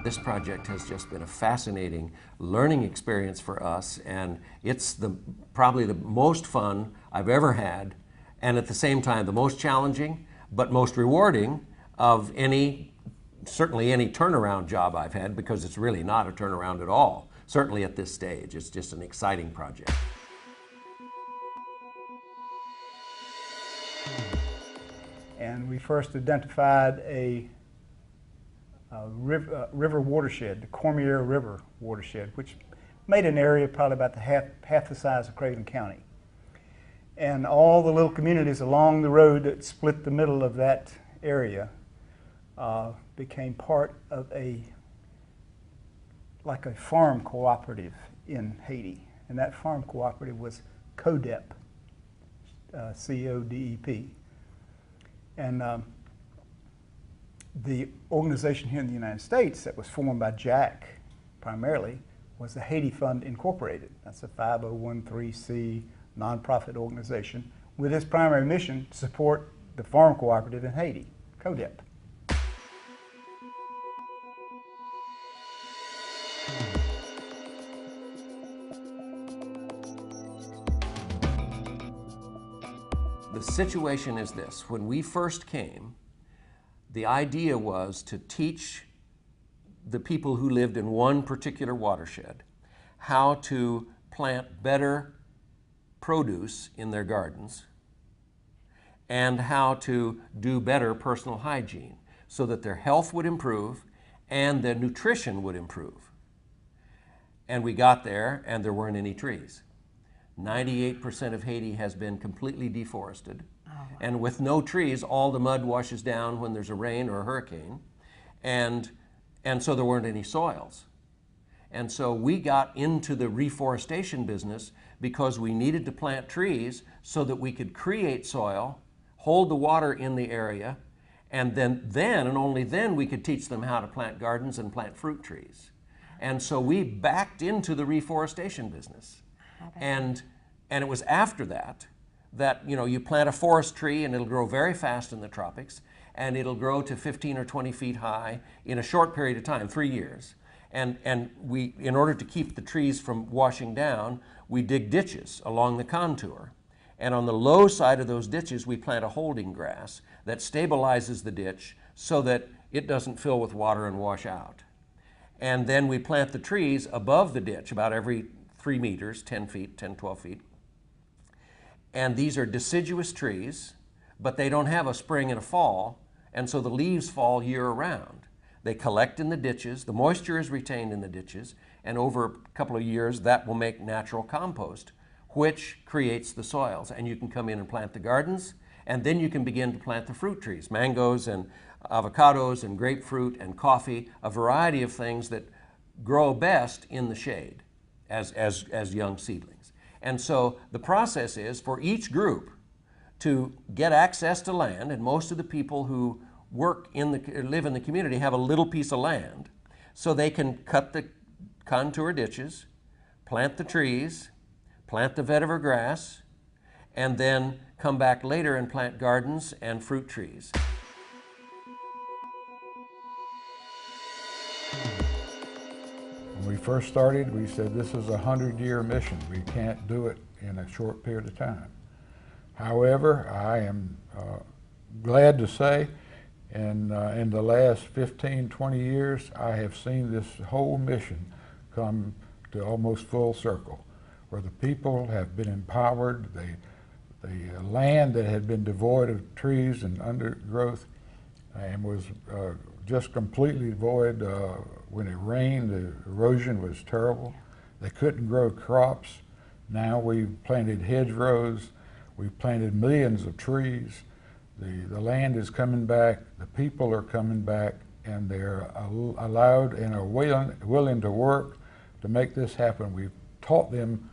This project has just been a fascinating learning experience for us, and it's probably the most fun I've ever had, and at the same time the most challenging but most rewarding of certainly any turnaround job I've had, because it's really not a turnaround at all. Certainly at this stage, it's just an exciting project. And we first identified a river watershed, the Cormier River watershed, which made an area probably about half the size of Craven County. And all the little communities along the road that split the middle of that area became part of like a farm cooperative in Haiti. And that farm cooperative was CODEP, C-O-D-E-P. And the organization here in the United States that was formed by Jack primarily was the Haiti Fund Incorporated. That's a 501(c) nonprofit organization with its primary mission to support the farm cooperative in Haiti, CODEP. The situation is this: when we first came, the idea was to teach the people who lived in one particular watershed how to plant better produce in their gardens and how to do better personal hygiene so that their health would improve and their nutrition would improve. And we got there and there weren't any trees. 98% of Haiti has been completely deforested. Oh, wow. And with no trees, all the mud washes down when there's a rain or a hurricane. And so there weren't any soils. And so we got into the reforestation business because we needed to plant trees so that we could create soil, hold the water in the area, and then and only then we could teach them how to plant gardens and plant fruit trees. And so we backed into the reforestation business. And it was after that you plant a forest tree and it'll grow very fast in the tropics, and it'll grow to 15 or 20 feet high in a short period of time, 3 years. And we, in order to keep the trees from washing down, we dig ditches along the contour. And on the low side of those ditches, we plant a holding grass that stabilizes the ditch so that it doesn't fill with water and wash out. And then we plant the trees above the ditch about every 3 meters, 10 feet, 10, 12 feet. And these are deciduous trees, but they don't have a spring and a fall, and so the leaves fall year-round. They collect in the ditches, the moisture is retained in the ditches, and over a couple of years that will make natural compost, which creates the soils. And you can come in and plant the gardens, and then you can begin to plant the fruit trees, mangoes and avocados and grapefruit and coffee, a variety of things that grow best in the shade as young seedlings. And so the process is for each group to get access to land, and most of the people who live in the community have a little piece of land, so they can cut the contour ditches, plant the trees, plant the vetiver grass, and then come back later and plant gardens and fruit trees. When we first started, we said this is a 100-year mission. We can't do it in a short period of time. However, I am glad to say in the last 15, 20 years, I have seen this whole mission come to almost full circle, where the people have been empowered. The land that had been devoid of trees and undergrowth and was just completely void. When it rained, the erosion was terrible. They couldn't grow crops. Now we've planted hedgerows. We've planted millions of trees. The land is coming back. The people are coming back, and they're allowed and are willing to work to make this happen. We've taught them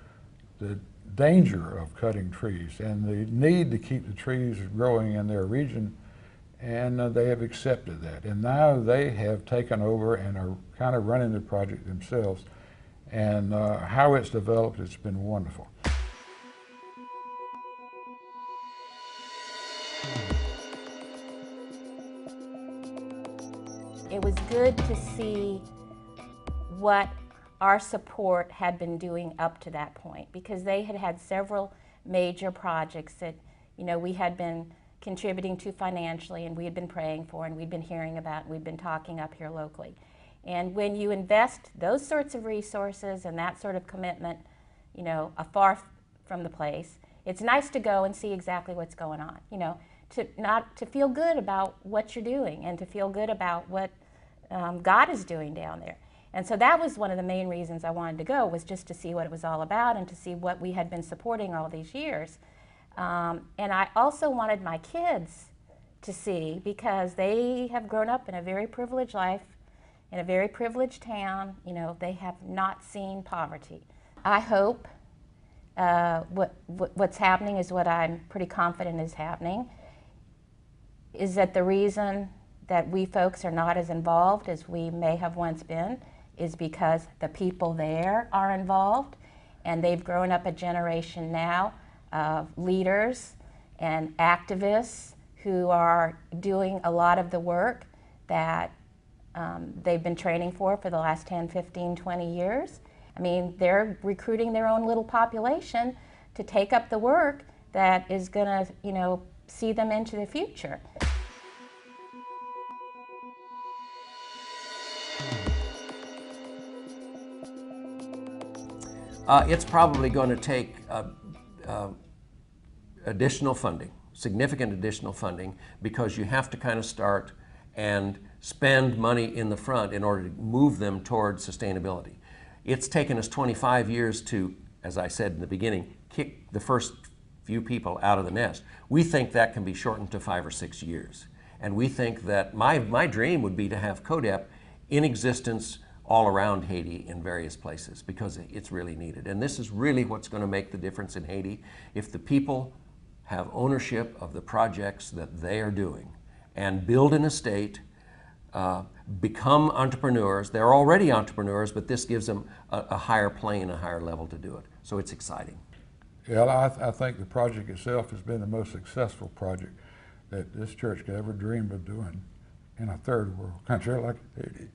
the danger of cutting trees and the need to keep the trees growing in their region, and they have accepted that. And now they have taken over and are kind of running the project themselves. And how it's developed, it's been wonderful. It was good to see what our support had been doing up to that point, because they had had several major projects that, you know, we had been contributing to financially, and we had been praying for, and we'd been hearing about, and we'd been talking up here locally. And when you invest those sorts of resources and that sort of commitment, you know, afar from the place, it's nice to go and see exactly what's going on, you know, to feel good about what you're doing and to feel good about what God is doing down there. And so that was one of the main reasons I wanted to go, was just to see what it was all about and to see what we had been supporting all these years. And I also wanted my kids to see, because they have grown up in a very privileged life, in a very privileged town. You know, they have not seen poverty. I hope what's happening is what I'm pretty confident is happening, is that the reason that we folks are not as involved as we may have once been is because the people there are involved, and they've grown up a generation now of leaders and activists who are doing a lot of the work that they've been training for the last 10, 15, 20 years. I mean, they're recruiting their own little population to take up the work that is going to, you know, see them into the future. It's probably going to take additional funding, significant additional funding, because you have to kind of start and spend money in the front in order to move them toward sustainability. It's taken us 25 years to, as I said in the beginning, kick the first few people out of the nest. We think that can be shortened to 5 or 6 years. And we think that my dream would be to have CODEP in existence all around Haiti in various places, because it's really needed. And this is really what's going to make the difference in Haiti. If the people have ownership of the projects that they are doing and build an estate, become entrepreneurs. They're already entrepreneurs, but this gives them a higher plane, a higher level to do it. So it's exciting. Yeah, I think the project itself has been the most successful project that this church could ever dream of doing in a third world country like Haiti.